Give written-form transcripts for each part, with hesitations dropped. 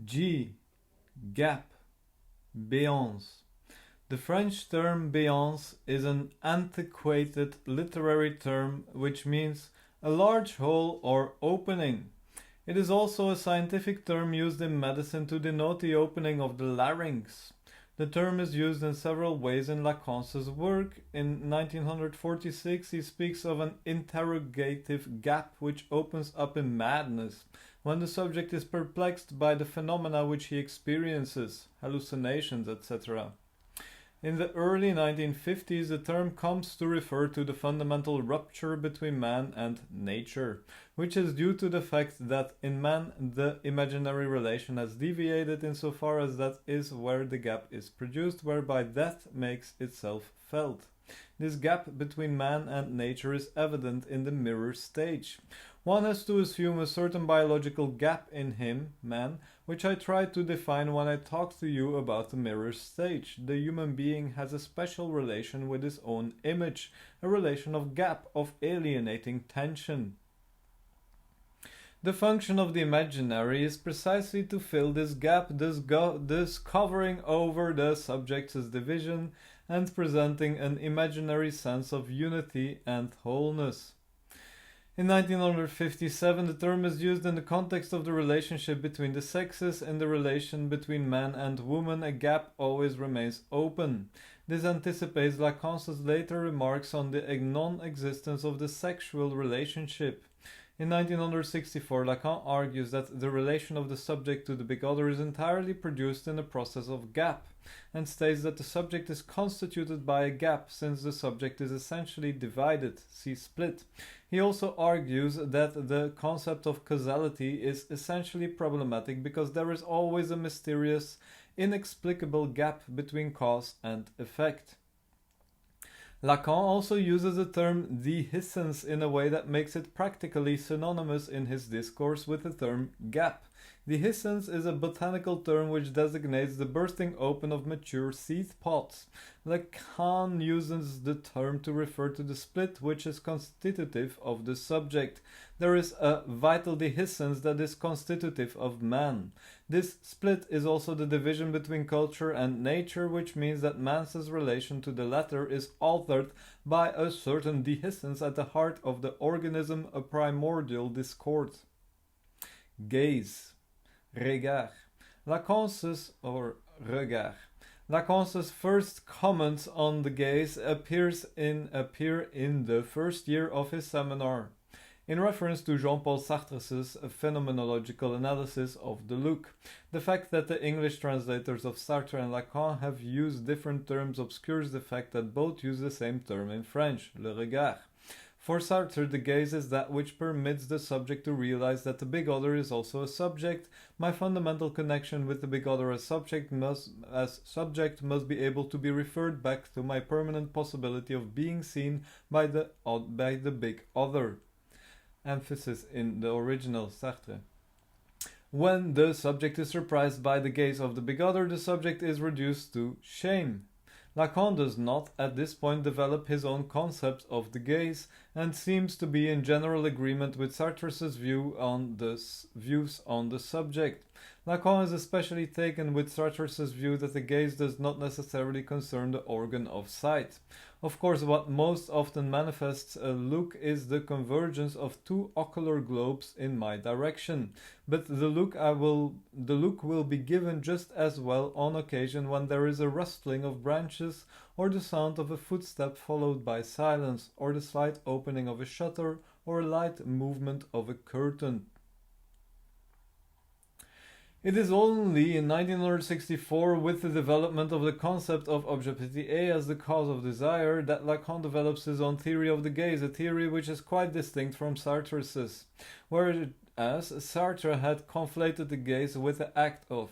G. Gap. Béance. The French term béance is an antiquated literary term which means a large hole or opening. It is also a scientific term used in medicine to denote the opening of the larynx. The term is used in several ways in Lacan's work. In 1946 he speaks of an interrogative gap which opens up in madness, when the subject is perplexed by the phenomena which he experiences, hallucinations, etc. In the early 1950s, the term comes to refer to the fundamental rupture between man and nature, which is due to the fact that in man the imaginary relation has deviated insofar as that is where the gap is produced, whereby death makes itself felt. This gap between man and nature is evident in the mirror stage. One has to assume a certain biological gap in him, man, which I tried to define when I talked to you about the mirror stage. The human being has a special relation with his own image, a relation of gap, of alienating tension. The function of the imaginary is precisely to fill this gap, thus covering over the subject's division and presenting an imaginary sense of unity and wholeness. In 1957, the term is used in the context of the relationship between the sexes. In the relation between man and woman, a gap always remains open. This anticipates Lacan's later remarks on the non-existence of the sexual relationship. In 1964, Lacan argues that the relation of the subject to the big other is entirely produced in a process of gap, and states that the subject is constituted by a gap, since the subject is essentially divided, see split. He also argues that the concept of causality is essentially problematic because there is always a mysterious, inexplicable gap between cause and effect. Lacan also uses the term dehiscence in a way that makes it practically synonymous in his discourse with the term gap. Dehiscence is a botanical term which designates the bursting open of mature seed pods. Lacan uses the term to refer to the split which is constitutive of the subject. There is a vital dehiscence that is constitutive of man. This split is also the division between culture and nature, which means that man's relation to the latter is altered by a certain dehiscence at the heart of the organism, a primordial discord. Gaze. Regard. Lacan's first comments on the gaze appear in the first year of his seminar, in reference to Jean-Paul Sartre's phenomenological analysis of the look. The fact that the English translators of Sartre and Lacan have used different terms obscures the fact that both use the same term in French, le regard. For Sartre, the gaze is that which permits the subject to realize that the big other is also a subject. My fundamental connection with the big other as subject must be able to be referred back to my permanent possibility of being seen by the big other. Emphasis in the original Sartre. When the subject is surprised by the gaze of the big other, the subject is reduced to shame. Lacan does not, at this point, develop his own concept of the gaze, and seems to be in general agreement with Sartre's views on the subject. Lacan is especially taken with Sartre's view that the gaze does not necessarily concern the organ of sight. Of course, what most often manifests a look is the convergence of two ocular globes in my direction, but the look will be given just as well on occasion when there is a rustling of branches, or the sound of a footstep followed by silence, or the slight opening of a shutter, or a light movement of a curtain. It is only in 1964, with the development of the concept of objectivité as the cause of desire, that Lacan develops his own theory of the gaze, a theory which is quite distinct from Sartre's, whereas Sartre had conflated the gaze with the act of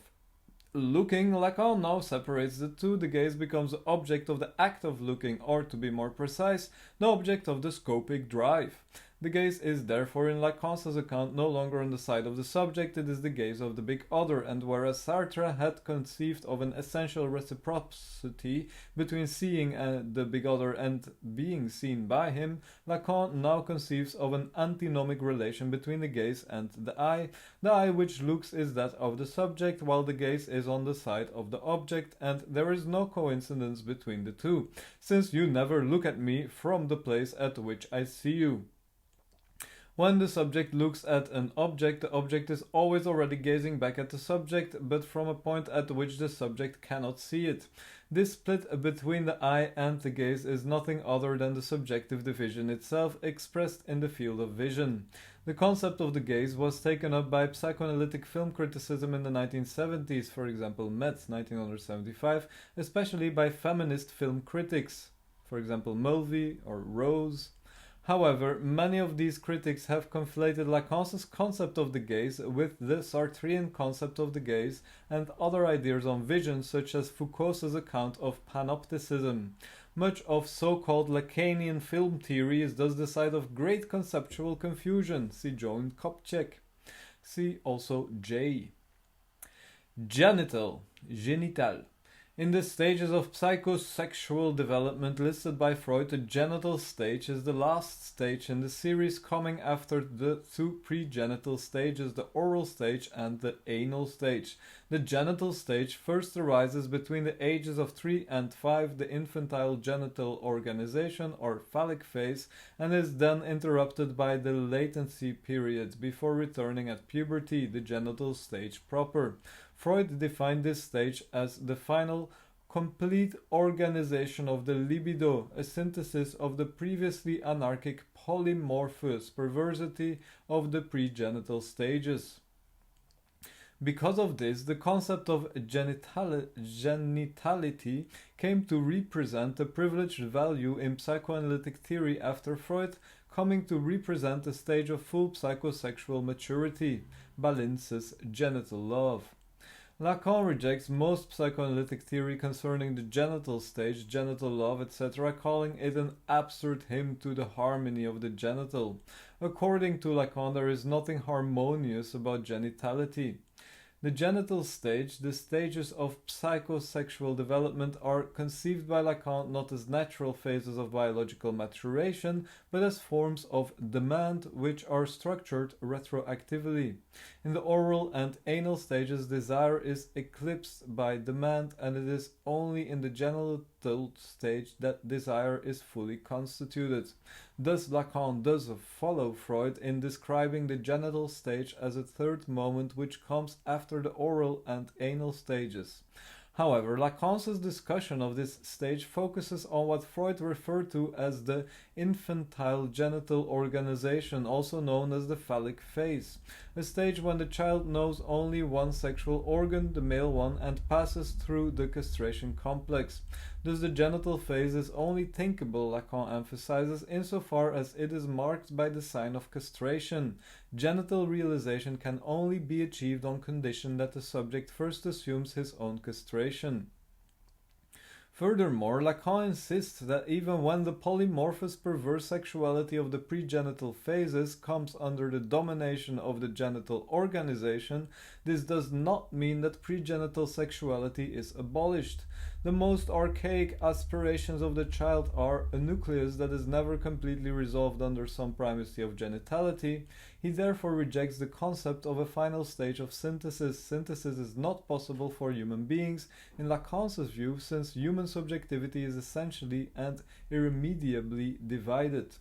looking. Lacan now separates the two. The gaze becomes the object of the act of looking, or to be more precise, the object of the scopic drive. The gaze is therefore in Lacan's account no longer on the side of the subject, it is the gaze of the big other, and whereas Sartre had conceived of an essential reciprocity between seeing the big other and being seen by him, Lacan now conceives of an antinomic relation between the gaze and the eye which looks is that of the subject, while the gaze is on the side of the object, and there is no coincidence between the two, since you never look at me from the place at which I see you. When the subject looks at an object, the object is always already gazing back at the subject, but from a point at which the subject cannot see it. This split between the eye and the gaze is nothing other than the subjective division itself expressed in the field of vision. The concept of the gaze was taken up by psychoanalytic film criticism in the 1970s, for example Metz 1975, especially by feminist film critics, for example Mulvey or Rose. However, many of these critics have conflated Lacan's concept of the gaze with the Sartrean concept of the gaze and other ideas on vision, such as Foucault's account of panopticism. Much of so-called Lacanian film theory is thus the site of great conceptual confusion. See Joan Kopchek. See also J. Genital. In the stages of psychosexual development listed by Freud, the genital stage is the last stage in the series, coming after the two pregenital stages, the oral stage and the anal stage. The genital stage first arises between the ages of 3 and 5, the infantile genital organization or phallic phase, and is then interrupted by the latency period before returning at puberty, the genital stage proper. Freud defined this stage as the final, complete organization of the libido, a synthesis of the previously anarchic polymorphous perversity of the pregenital stages. Because of this, the concept of genitality came to represent a privileged value in psychoanalytic theory after Freud, coming to represent a stage of full psychosexual maturity, Balince's genital love. Lacan rejects most psychoanalytic theory concerning the genital stage, genital love, etc., calling it an absurd hymn to the harmony of the genital. According to Lacan, there is nothing harmonious about genitality. The genital stage, the stages of psychosexual development, are conceived by Lacan not as natural phases of biological maturation, but as forms of demand which are structured retroactively. In the oral and anal stages, desire is eclipsed by demand, and it is only in the genital stage that desire is fully constituted. Thus, Lacan does follow Freud in describing the genital stage as a third moment which comes after the oral and anal stages. However, Lacan's discussion of this stage focuses on what Freud referred to as the infantile genital organization, also known as the phallic phase, a stage when the child knows only one sexual organ, the male one, and passes through the castration complex. Thus the genital phase is only thinkable, Lacan emphasizes, insofar as it is marked by the sign of castration. Genital realization can only be achieved on condition that the subject first assumes his own castration. Furthermore, Lacan insists that even when the polymorphous perverse sexuality of the pregenital phases comes under the domination of the genital organization, this does not mean that pregenital sexuality is abolished. The most archaic aspirations of the child are a nucleus that is never completely resolved under some primacy of genitality. He therefore rejects the concept of a final stage of synthesis. Synthesis is not possible for human beings, in Lacan's view, since human subjectivity is essentially and irremediably divided.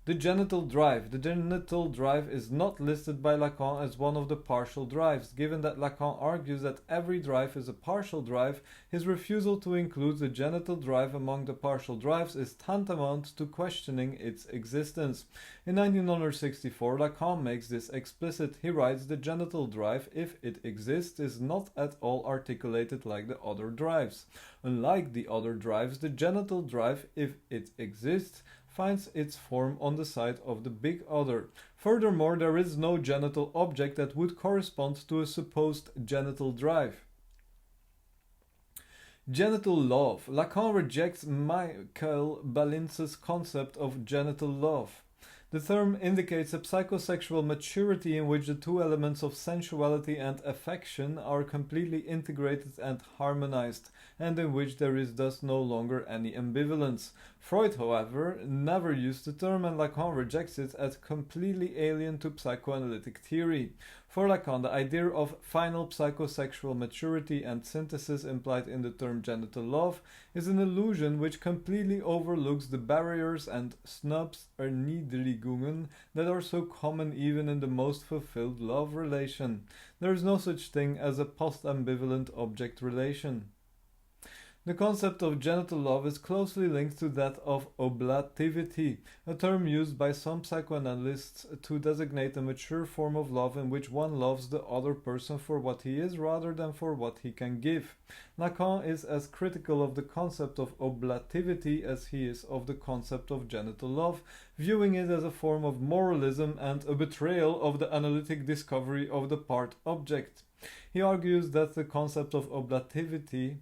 The genital drive. The genital drive is not listed by Lacan as one of the partial drives. Given that Lacan argues that every drive is a partial drive, his refusal to include the genital drive among the partial drives is tantamount to questioning its existence. In 1964, Lacan makes this explicit. He writes, "The genital drive, if it exists, is not at all articulated like the other drives. Unlike the other drives, the genital drive, if it exists, finds its form on the side of the big other. Furthermore, there is no genital object that would correspond to a supposed genital drive." Genital love. Lacan rejects Michael Balince's concept of genital love. The term indicates a psychosexual maturity in which the two elements of sensuality and affection are completely integrated and harmonized, and in which there is thus no longer any ambivalence. Freud, however, never used the term, and Lacan rejects it as completely alien to psychoanalytic theory. For Lacan, the idea of final psychosexual maturity and synthesis implied in the term genital love is an illusion which completely overlooks the barriers and snubs or Erniedrigungen that are so common even in the most fulfilled love relation. There is no such thing as a post-ambivalent object relation. The concept of genital love is closely linked to that of oblativity, a term used by some psychoanalysts to designate a mature form of love in which one loves the other person for what he is rather than for what he can give. Lacan is as critical of the concept of oblativity as he is of the concept of genital love, viewing it as a form of moralism and a betrayal of the analytic discovery of the part object. He argues that the concept of oblativity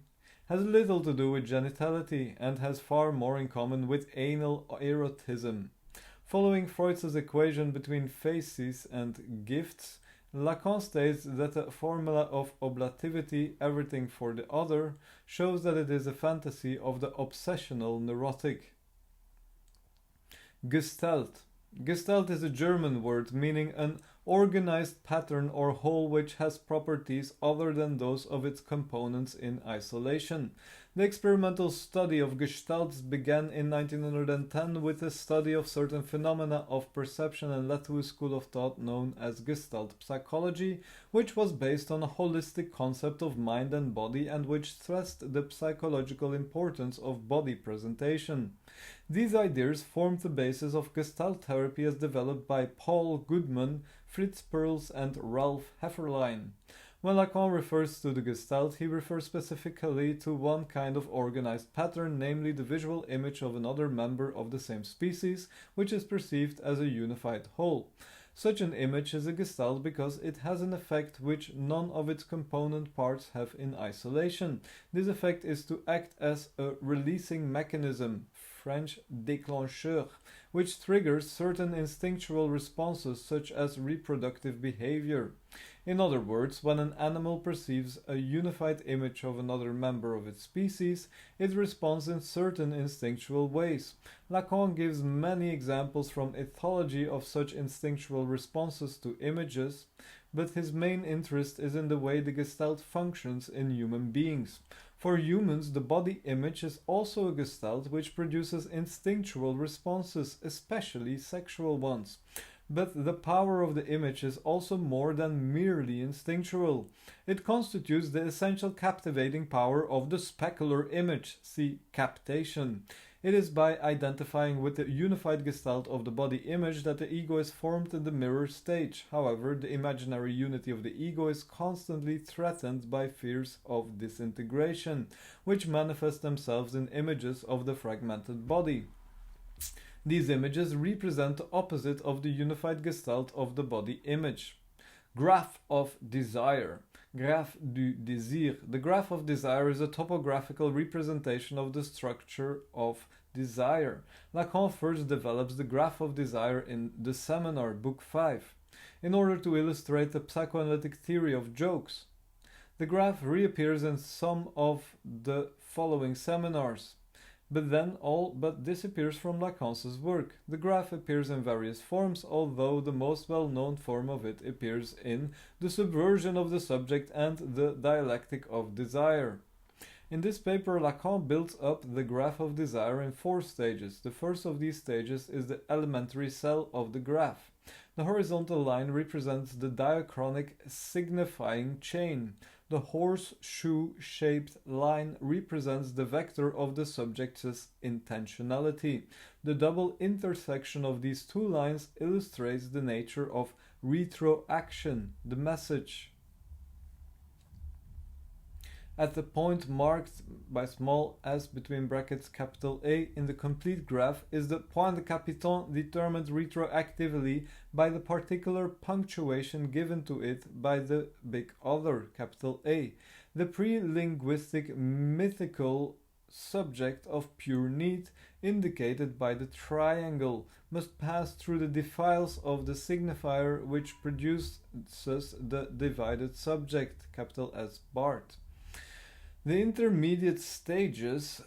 has little to do with genitality and has far more in common with anal erotism. Following Freud's equation between faces and gifts, Lacan states that a formula of oblativity, everything for the other, shows that it is a fantasy of the obsessional neurotic. Gestalt. Gestalt is a German word meaning an organized pattern or whole which has properties other than those of its components in isolation. The experimental study of gestalts began in 1910 with a study of certain phenomena of perception and led to a school of thought known as Gestalt psychology, which was based on a holistic concept of mind and body and which stressed the psychological importance of body presentation. These ideas formed the basis of Gestalt therapy as developed by Paul Goodman, Fritz Perls, and Ralph Hefferlein. When Lacan refers to the Gestalt, he refers specifically to one kind of organized pattern, namely the visual image of another member of the same species, which is perceived as a unified whole. Such an image is a Gestalt because it has an effect which none of its component parts have in isolation. This effect is to act as a releasing mechanism, French déclencheur, which triggers certain instinctual responses such as reproductive behavior. In other words, when an animal perceives a unified image of another member of its species, it responds in certain instinctual ways. Lacan gives many examples from ethology of such instinctual responses to images, but his main interest is in the way the Gestalt functions in human beings. For humans, the body image is also a Gestalt which produces instinctual responses, especially sexual ones. But the power of the image is also more than merely instinctual. It constitutes the essential captivating power of the specular image, see captation. It is by identifying with the unified Gestalt of the body image that the ego is formed in the mirror stage. However, the imaginary unity of the ego is constantly threatened by fears of disintegration, which manifest themselves in images of the fragmented body. These images represent the opposite of the unified Gestalt of the body image. Graph of desire. Graph du désir. The graph of desire is a topographical representation of the structure of desire. Lacan first develops the graph of desire in The Seminar, Book 5, in order to illustrate the psychoanalytic theory of jokes. The graph reappears in some of the following seminars, but then all but disappears from Lacan's work. The graph appears in various forms, although the most well-known form of it appears in The Subversion of the Subject and The Dialectic of Desire. In this paper, Lacan builds up the graph of desire in 4 stages. The first of these stages is the elementary cell of the graph. The horizontal line represents the diachronic signifying chain. The horseshoe-shaped line represents the vector of the subject's intentionality. The double intersection of these two lines illustrates the nature of retroaction, the message. At the point marked by small s between brackets capital A in the complete graph is the point de capiton determined retroactively by the particular punctuation given to it by the big other, capital A. The pre-linguistic mythical subject of pure need, indicated by the triangle, must pass through the defiles of the signifier which produces the divided subject, capital S BART. The intermediate stages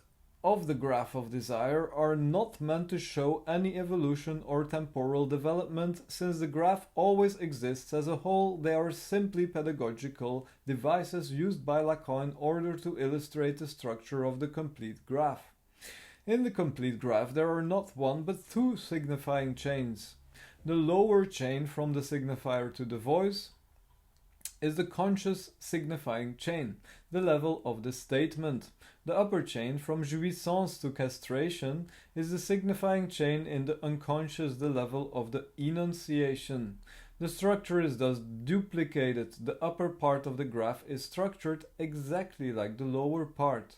of the graph of desire are not meant to show any evolution or temporal development. Since the graph always exists as a whole, they are simply pedagogical devices used by Lacan in order to illustrate the structure of the complete graph. In the complete graph there are not one but two signifying chains. The lower chain from the signifier to the voice is the conscious signifying chain, the level of the statement. The upper chain from jouissance to castration is the signifying chain in the unconscious, the level of the enunciation. The structure is thus duplicated. The upper part of the graph is structured exactly like the lower part.